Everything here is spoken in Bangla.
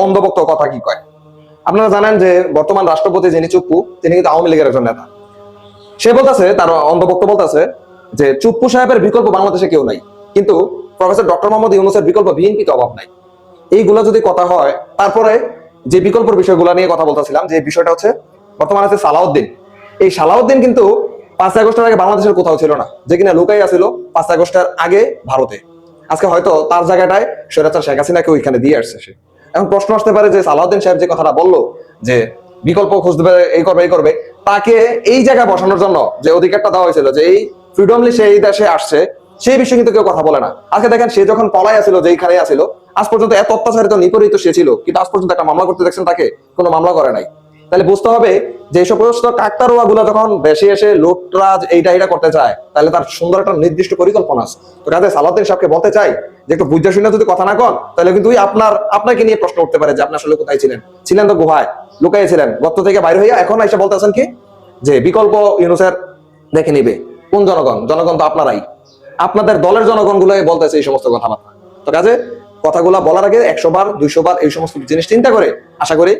অন্ধভক্ত কথা কি কয়। আপনারা জানেন যে বর্তমান রাষ্ট্রপতি যিনি চুপ্পু, তিনি কিন্তু আওয়ামী লীগের একজন নেতা। সে বলতেছে, তার অন্ধভক্ত বলতেছে যে চুপ্পু সাহেবের বিকল্প বাংলাদেশে কেউ নাই, কিন্তু প্রফেসর ডক্টর মোহাম্মদ ইউনূসের বিকল্প বিএনপিতে অভাব নাই। এইগুলা যদি কথা হয়, তারপরে যে বিকল্প বিষয়গুলো নিয়ে কথা বলতেছিলাম, যে বিষয়টা হচ্ছে বর্তমানে আছে সালাউদ্দিন। এই সালাউদ্দিন কিন্তু 5 আগস্টের আগে বাংলাদেশের কোথাও ছিল না, যে কিনা লুকাই আছিল 5 আগস্টের আগে ভারতে। আজকে হয়তো তার জায়গাটায় স্বৈরাচার শেখ হাসিনাকে ওইখানে দিয়ে আসছে সে। এখন প্রশ্ন আসতে পারে যে সালাউদ্দিন সাহেব যে কথাটা বললো যে বিকল্প খুঁজতে পারে, এই করবে, তাকে এই জায়গায় বসানোর জন্য যে অধিকারটা দেওয়া হয়েছিল, যে এই ফ্রিডমলি সে এই দেশে আসছে, সেই বিষয়ে কিন্তু কেউ কথা বলে না। আজকে দেখেন, সে যখন পলাই আসছিল, যেইখানে আসছিল, আজ পর্যন্ত এত অত্যাচারিত নিপীড়িত সে ছিল, কিন্তু আজ পর্যন্ত একটা মামলা করতে দেখছেন তাকে? কোনো মামলা করে নাই। তাহলে বুঝতে হবে যে এই সমস্ত কাকতারুয়া গুলা যখন বেশি এসে লুটরাজ এইটা করতে চায়, তাহলে তার সুন্দর একটা নির্দিষ্ট পরিকল্পনা আছে। তো কাজে সালাউদ্দিন সাহেবকে বলতে চাই যে একটু বুঝা শুনে যদি কথা না কন, তাহলে কিন্তু আপনাকে নিয়ে প্রশ্ন উঠতে পারে যে আপনি আসলে কোথায় ছিলেন। ছিলেন তো গুহায়, লুকাইছিলেন, গর্ত থেকে বাইরে হইয়া এখন এসে বলতেছেন কি যে বিকল্প ইউনূসের দেখে নিবে। কোন জনগণ? জনগণ তো আপনারাই, আপনাদের দলের জনগণ গুলো বলতেছে এই সমস্ত কথাবার্তা। তো কাজে কথাগুলা বলার আগে 100 বার 200 বার এই সমস্ত জিনিস চিন্তা করে আশা করি